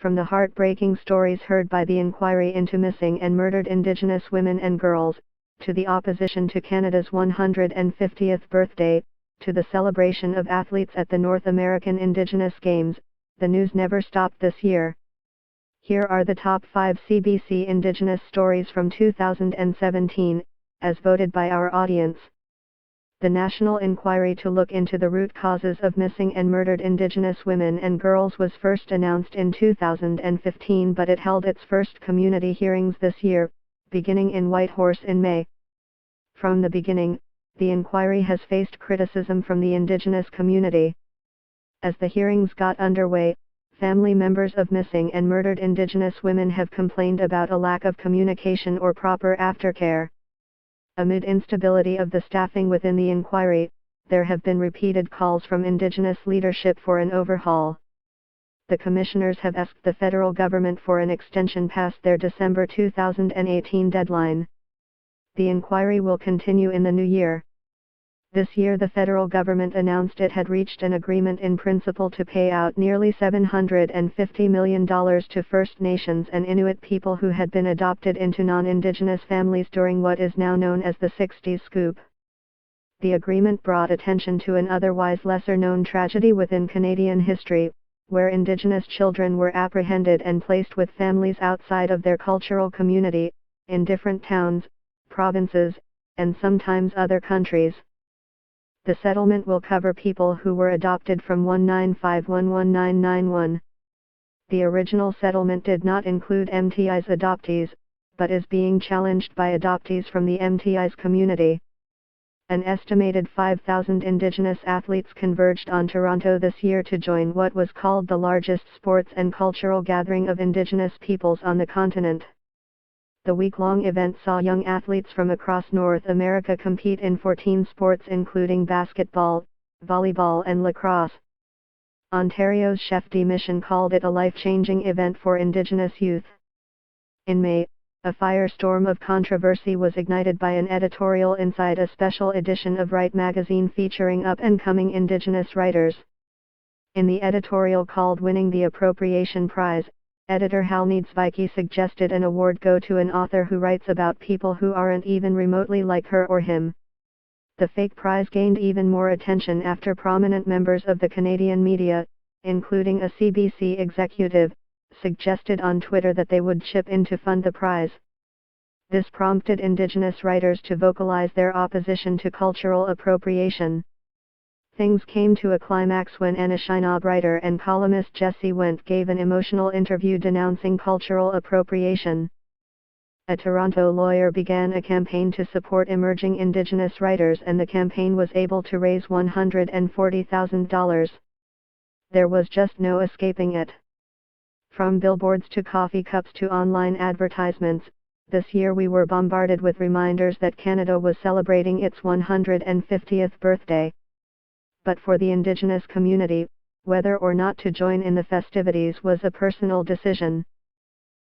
From the heartbreaking stories heard by the inquiry into missing and murdered Indigenous women and girls, to the opposition to Canada's 150th birthday, to the celebration of athletes at the North American Indigenous Games, the news never stopped this year. Here are the top 5 CBC Indigenous stories from 2017, as voted by our audience. The national inquiry to look into the root causes of missing and murdered Indigenous women and girls was first announced in 2015, but it held its first community hearings this year, beginning in Whitehorse in May. From the beginning, the inquiry has faced criticism from the Indigenous community. As the hearings got underway, family members of missing and murdered Indigenous women have complained about a lack of communication or proper aftercare. Amid instability of the staffing within the inquiry, there have been repeated calls from Indigenous leadership for an overhaul. The commissioners have asked the federal government for an extension past their December 2018 deadline. The inquiry will continue in the new year. This year the federal government announced it had reached an agreement in principle to pay out nearly $750 million to First Nations and Inuit people who had been adopted into non-Indigenous families during what is now known as the 60s Scoop. The agreement brought attention to an otherwise lesser-known tragedy within Canadian history, where Indigenous children were apprehended and placed with families outside of their cultural community, in different towns, provinces, and sometimes other countries. The settlement will cover people who were adopted from 1951191. The original settlement did not include MTI's adoptees, but is being challenged by adoptees from the MTI's community. An estimated 5,000 Indigenous athletes converged on Toronto this year to join what was called the largest sports and cultural gathering of Indigenous peoples on the continent. The week-long event saw young athletes from across North America compete in 14 sports including basketball, volleyball and lacrosse. Ontario's Chef de Mission called it a life-changing event for Indigenous youth. In May, a firestorm of controversy was ignited by an editorial inside a special edition of Write magazine featuring up-and-coming Indigenous writers. In the editorial called Winning the Appropriation Prize, editor Hal Niedzwiecki suggested an award go to an author who writes about people who aren't even remotely like her or him. The fake prize gained even more attention after prominent members of the Canadian media, including a CBC executive, suggested on Twitter that they would chip in to fund the prize. This prompted Indigenous writers to vocalize their opposition to cultural appropriation. Things came to a climax when Anishinaabe writer and columnist Jesse Went gave an emotional interview denouncing cultural appropriation. A Toronto lawyer began a campaign to support emerging Indigenous writers, and the campaign was able to raise $140,000. There was just no escaping it. From billboards to coffee cups to online advertisements, this year we were bombarded with reminders that Canada was celebrating its 150th birthday. But for the Indigenous community, whether or not to join in the festivities was a personal decision.